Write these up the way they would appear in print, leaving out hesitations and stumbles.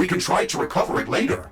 We can try to recover it later.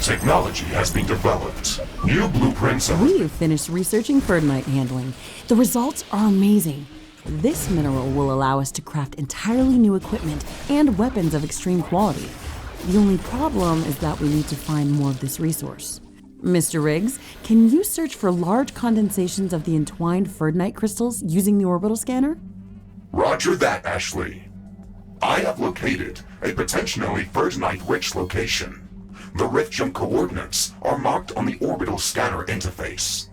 Technology has been developed. New blueprints are... We've finished researching Ferdinite handling. The results are amazing. This mineral will allow us to craft entirely new equipment and weapons of extreme quality. The only problem is that we need to find more of this resource. Mr. Riggs, can you search for large condensations of the entwined Ferdinite crystals using the orbital scanner? Roger that, Ashley. I have located a potentially Ferdinite-rich location. The rift jump coordinates are marked on the orbital scanner interface.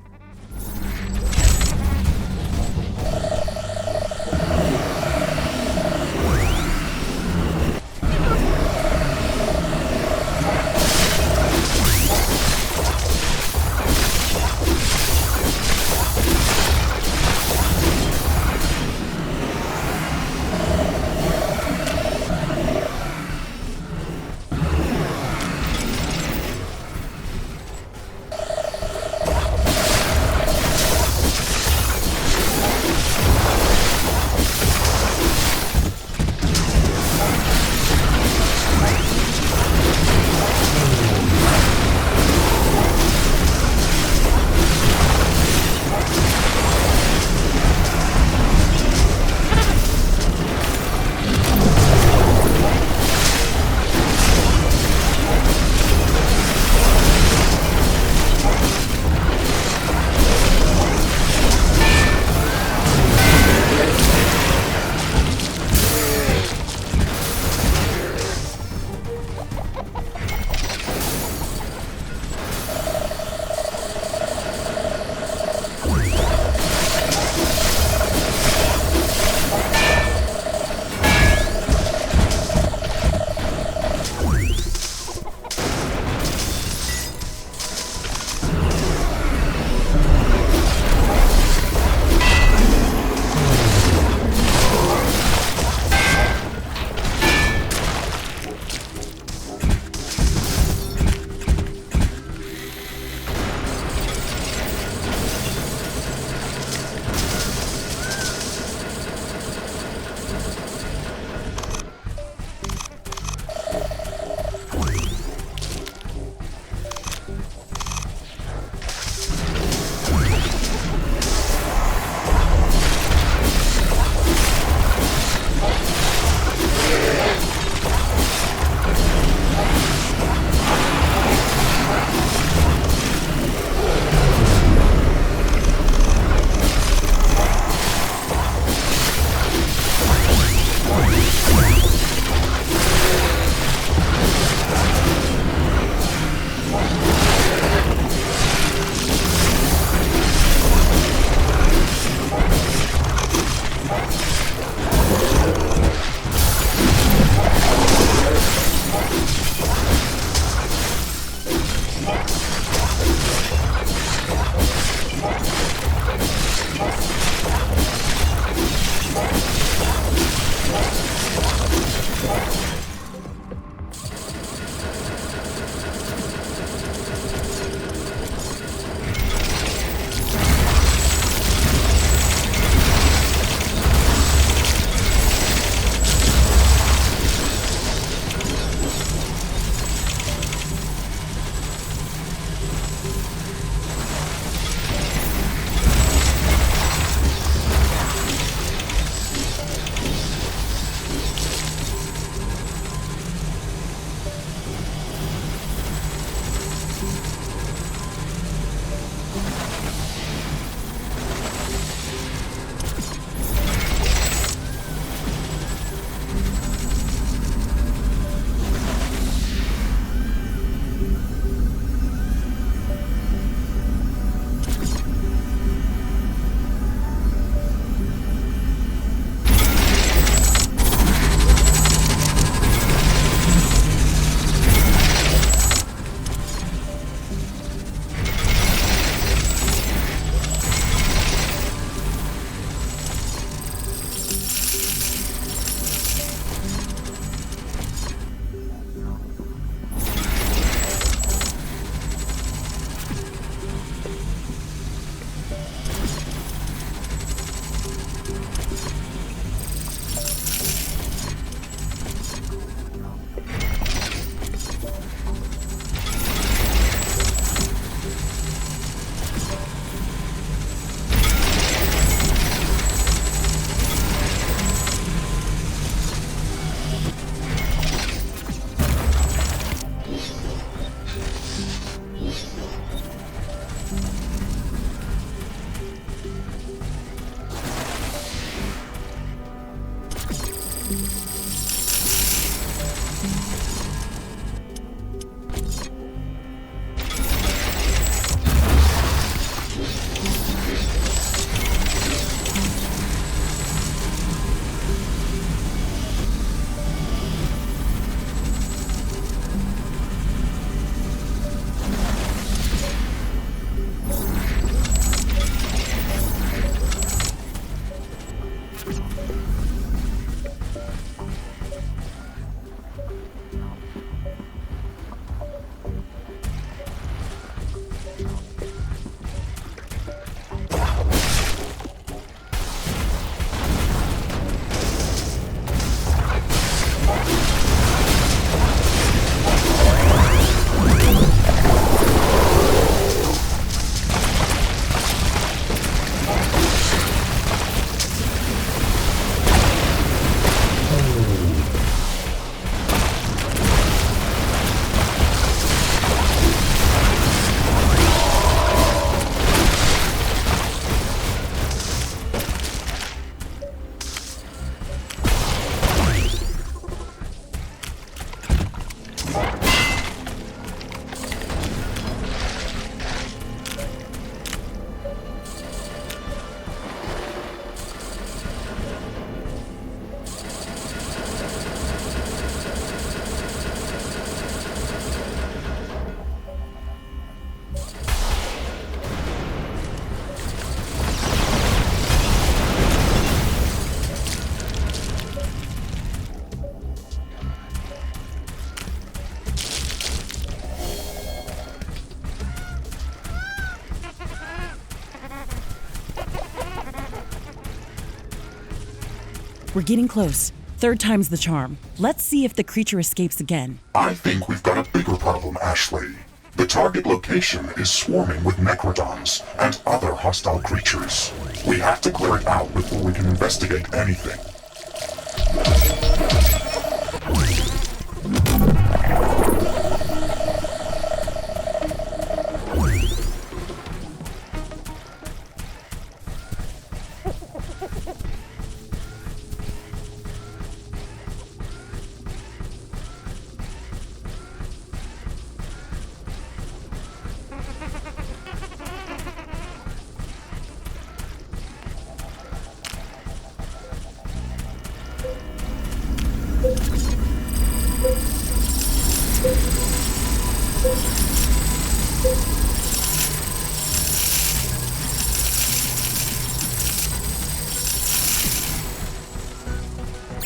We're getting close. Third time's the charm. Let's see if the creature escapes again. I think we've got a bigger problem, Ashley. The target location is swarming with necrodons and other hostile creatures. We have to clear it out before we can investigate anything.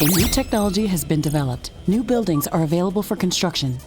A new technology has been developed. New buildings are available for construction.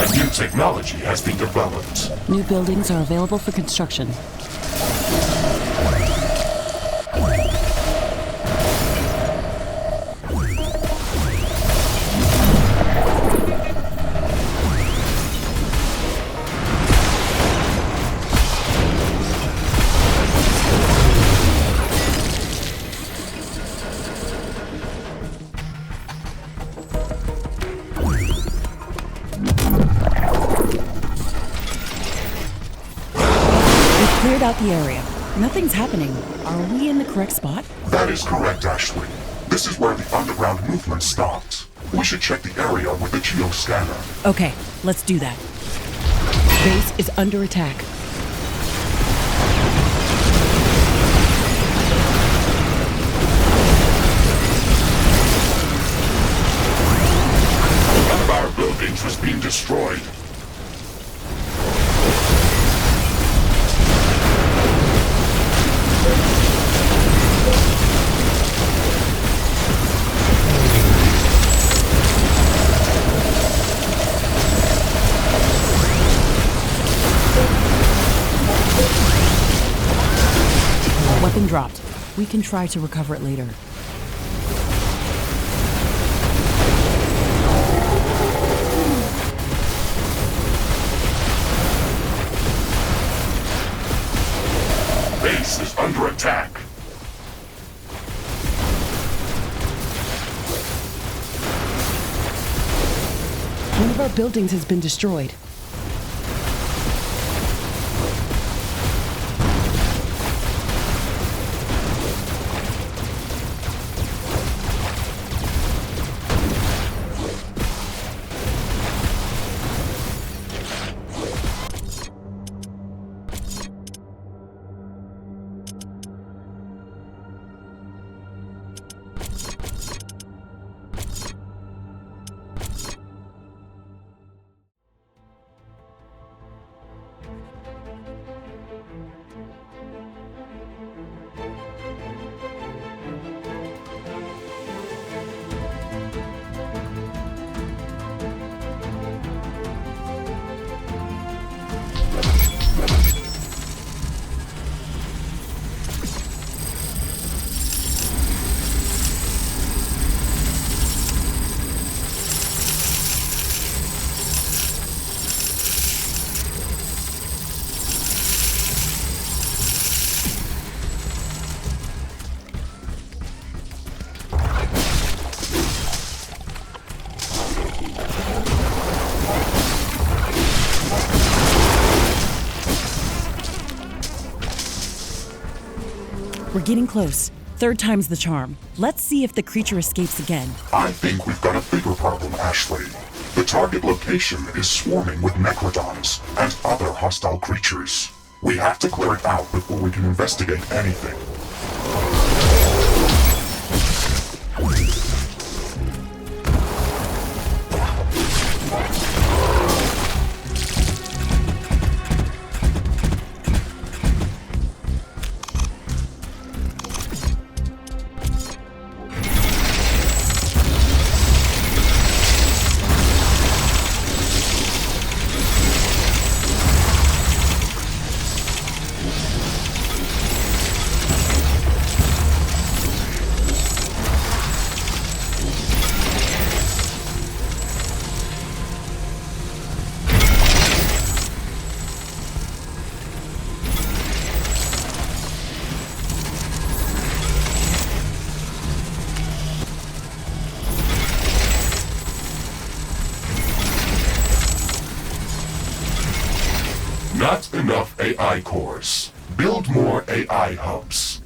A new technology has been developed. New buildings are available for construction. Cleared out the area. Nothing's happening. Are we in the correct spot? That is correct, Ashley. This is where the underground movement stopped. We should check the area with a geoscanner. Okay, let's do that. Base is under attack. One of our buildings was being destroyed. Weapon dropped. We can try to recover it later. Base is under attack. One of our buildings has been destroyed. We're getting close. Third time's the charm. Let's see if the creature escapes again. I think we've got a bigger problem, Ashley. The target location is swarming with necrodons and other hostile creatures. We have to clear it out before we can investigate anything. Not enough AI cores. Build more AI hubs.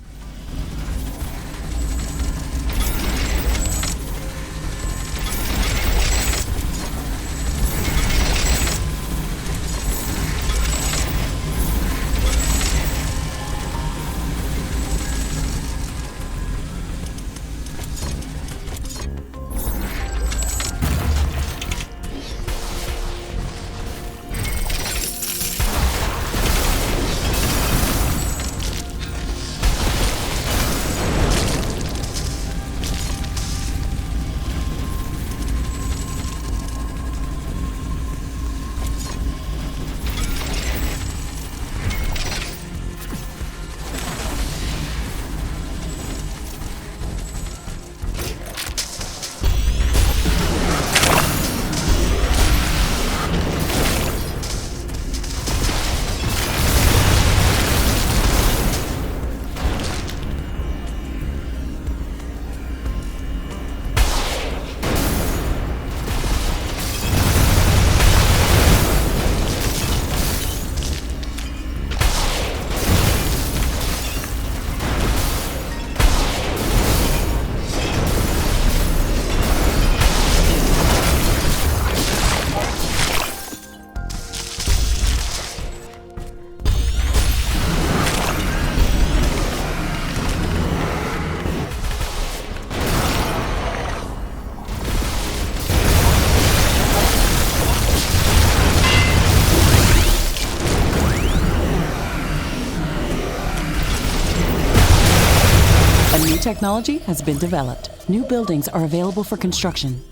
technology has been developed. New buildings are available for construction.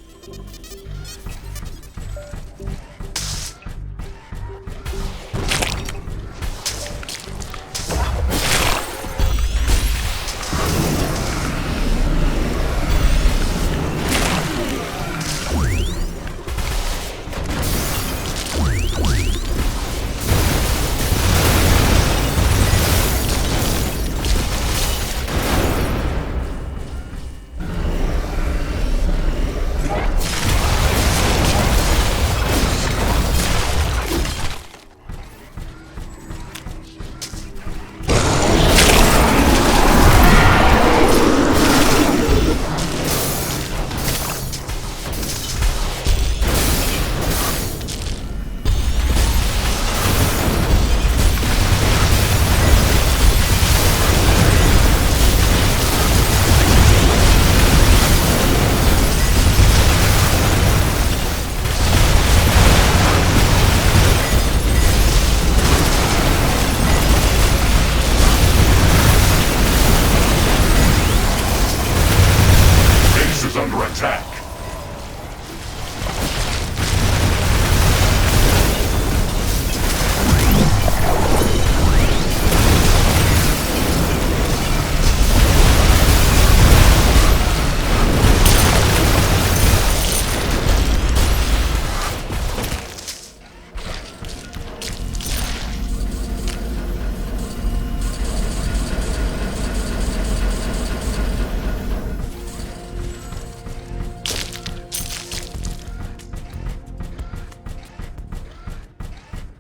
Under attack.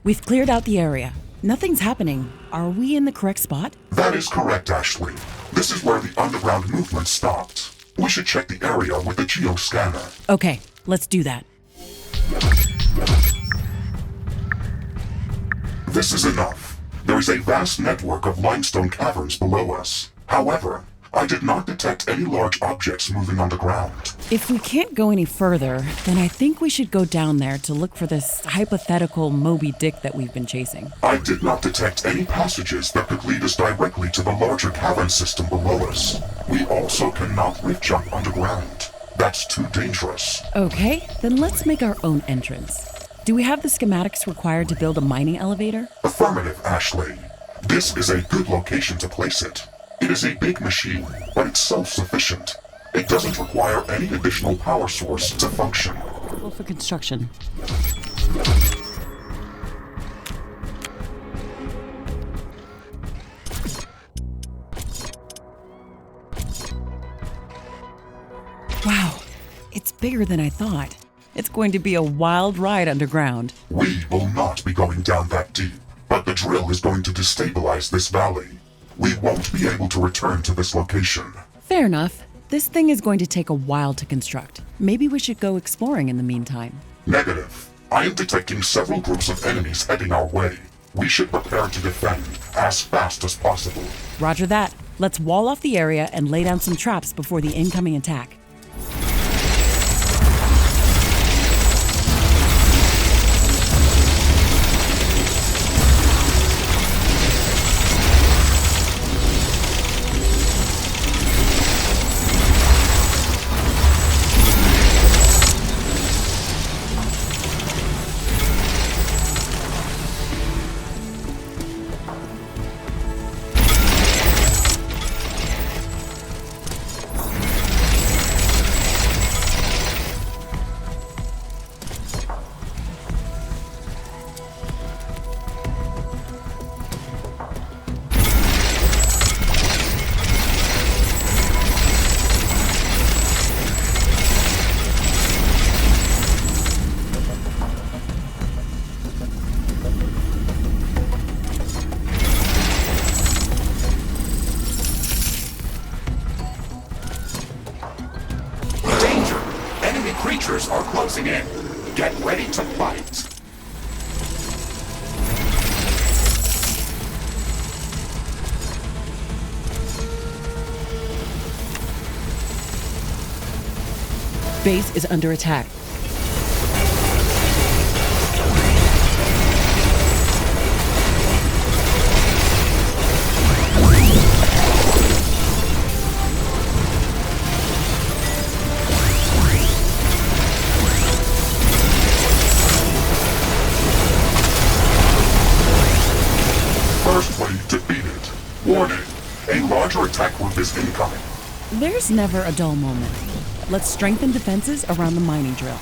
We've cleared out the area. Nothing's happening. Are we in the correct spot? That is correct, Ashley. This is where the underground movement stopped. We should check the area with the geoscanner. Okay, let's do that. This is enough. There is a vast network of limestone caverns below us. However, I did not detect any large objects moving underground. If we can't go any further, then I think we should go down there to look for this hypothetical Moby Dick that we've been chasing. I did not detect any passages that could lead us directly to the larger cavern system below us. We also cannot rift jump underground. That's too dangerous. Okay, then let's make our own entrance. Do we have the schematics required to build a mining elevator? Affirmative, Ashley. This is a good location to place it. It is a big machine, but it's self-sufficient. It doesn't require any additional power source to function. Well, for construction. Wow, it's bigger than I thought. It's going to be a wild ride underground. We will not be going down that deep, but the drill is going to destabilize this valley. We won't be able to return to this location. Fair enough. This thing is going to take a while to construct. Maybe we should go exploring in the meantime. Negative. I am detecting several groups of enemies heading our way. We should prepare to defend as fast as possible. Roger that. Let's wall off the area and lay down some traps before the incoming attack. Creatures are closing in. Get ready to fight. Base is under attack. larger attack group is incoming. There's never a dull moment. Let's strengthen defenses around the mining drill.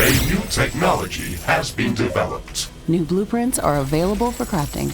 A new technology has been developed. New blueprints are available for crafting.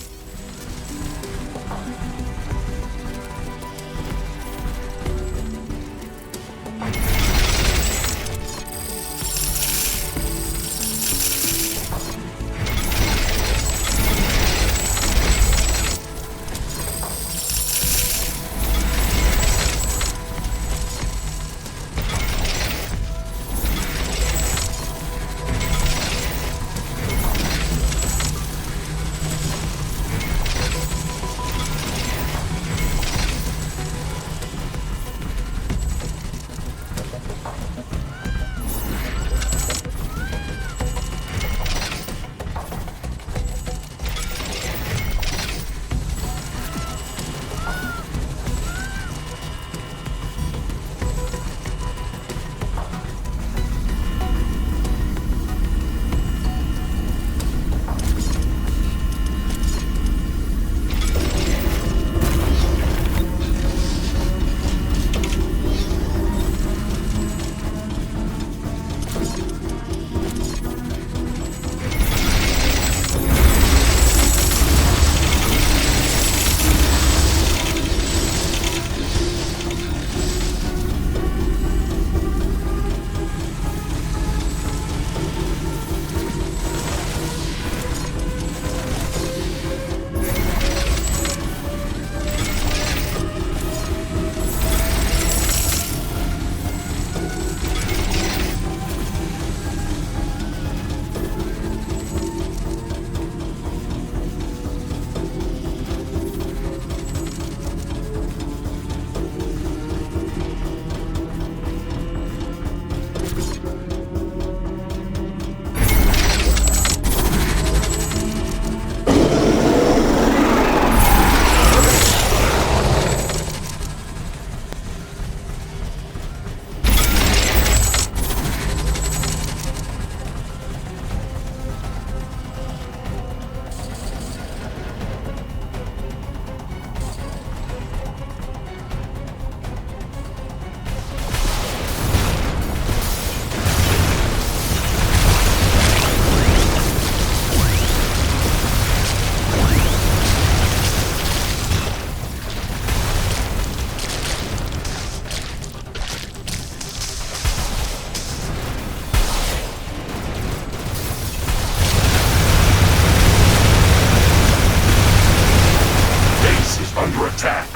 attack.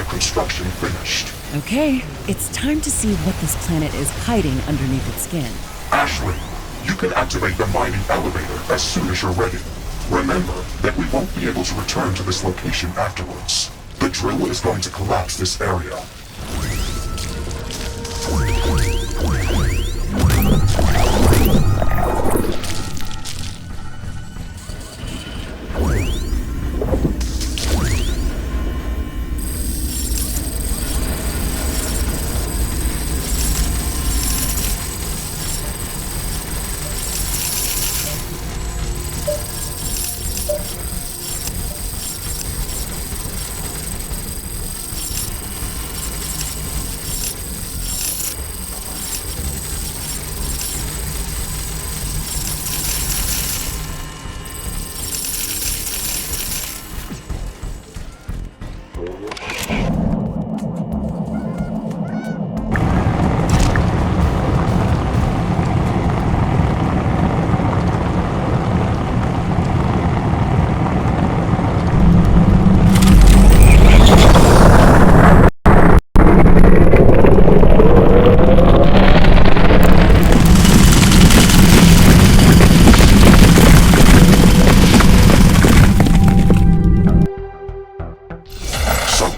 Construction finished. Okay, it's time to see what this planet is hiding underneath its skin. Ashley, you can activate the mining elevator as soon as you're ready. Remember that we won't be able to return to this location afterwards. The drill is going to collapse this area.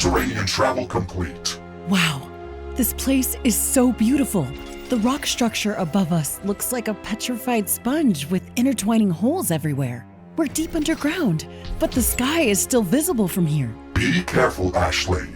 Subterranean travel complete. Wow, this place is so beautiful. The rock structure above us looks like a petrified sponge with intertwining holes everywhere. We're deep underground, but the sky is still visible from here. Be careful, Ashley.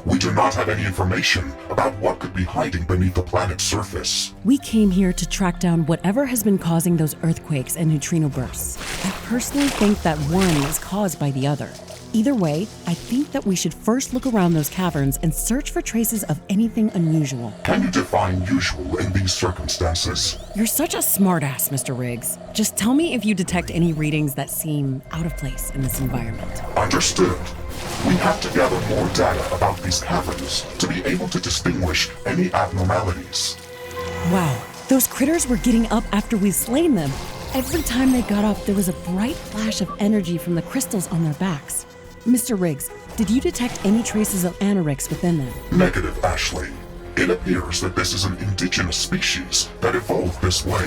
We do not have any information about what could be hiding beneath the planet's surface. We came here to track down whatever has been causing those earthquakes and neutrino bursts. I personally think that one is caused by the other. Either way, I think that we should first look around those caverns and search for traces of anything unusual. Can you define usual in these circumstances? You're such a smartass, Mr. Riggs. Just tell me if you detect any readings that seem out of place in this environment. Understood. We have to gather more data about these caverns to be able to distinguish any abnormalities. Wow, those critters were getting up after we slain them. Every time they got up, there was a bright flash of energy from the crystals on their backs. Mr. Riggs, did you detect any traces of anorix within them? Negative, Ashley. It appears that this is an indigenous species that evolved this way.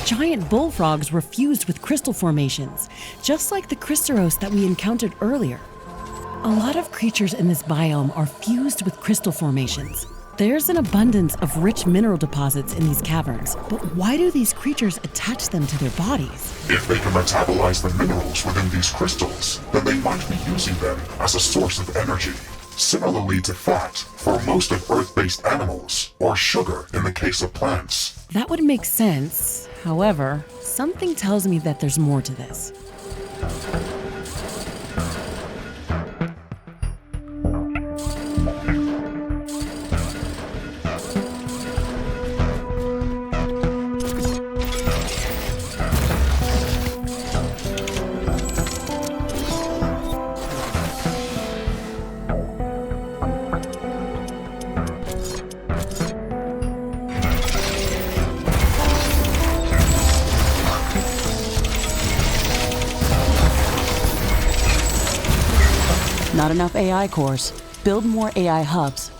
Giant bullfrogs were fused with crystal formations, just like the Crystalros that we encountered earlier. A lot of creatures in this biome are fused with crystal formations. There's an abundance of rich mineral deposits in these caverns, but why do these creatures attach them to their bodies? If they can metabolize the minerals within these crystals, then they might be using them as a source of energy. Similarly to fat for most of Earth-based animals, or sugar in the case of plants. That would make sense. However, something tells me that there's more to this. Not enough AI cores. Build more AI hubs.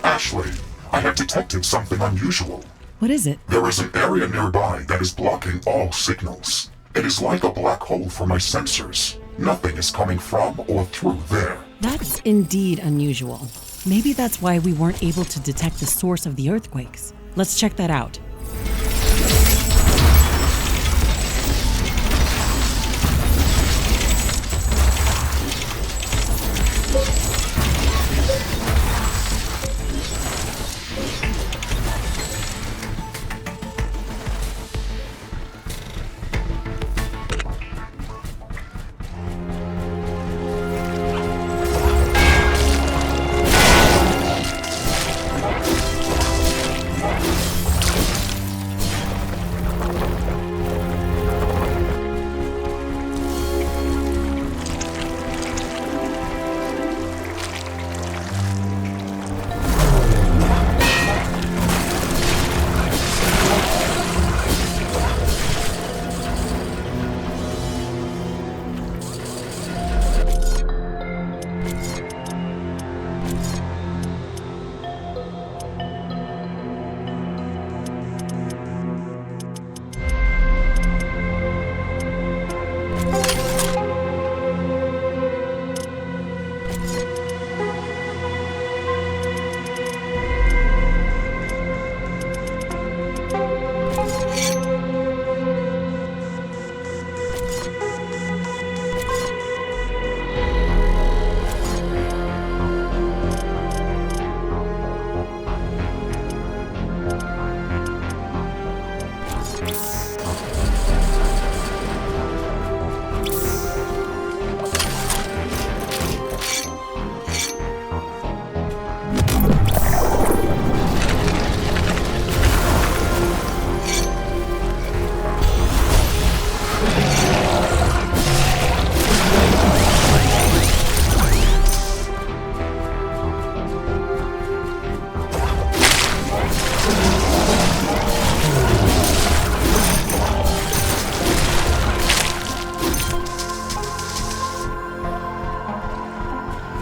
Ashley, I have detected something unusual. What is it? There is an area nearby that is blocking all signals. It is like a black hole for my sensors. Nothing is coming from or through there. That's indeed unusual. Maybe that's why we weren't able to detect the source of the earthquakes. Let's check that out.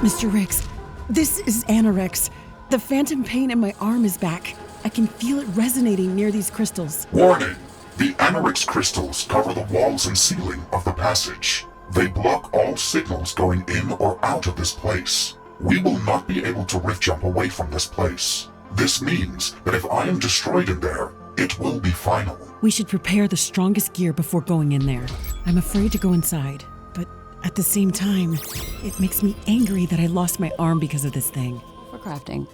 Mr. Rix, this is Anorex. The phantom pain in my arm is back. I can feel it resonating near these crystals. Warning! The Anorix crystals cover the walls and ceiling of the passage. They block all signals going in or out of this place. We will not be able to rift jump away from this place. This means that if I am destroyed in there, it will be final. We should prepare the strongest gear before going in there. I'm afraid to go inside, but at the same time, it makes me angry that I lost my arm because of this thing. For crafting.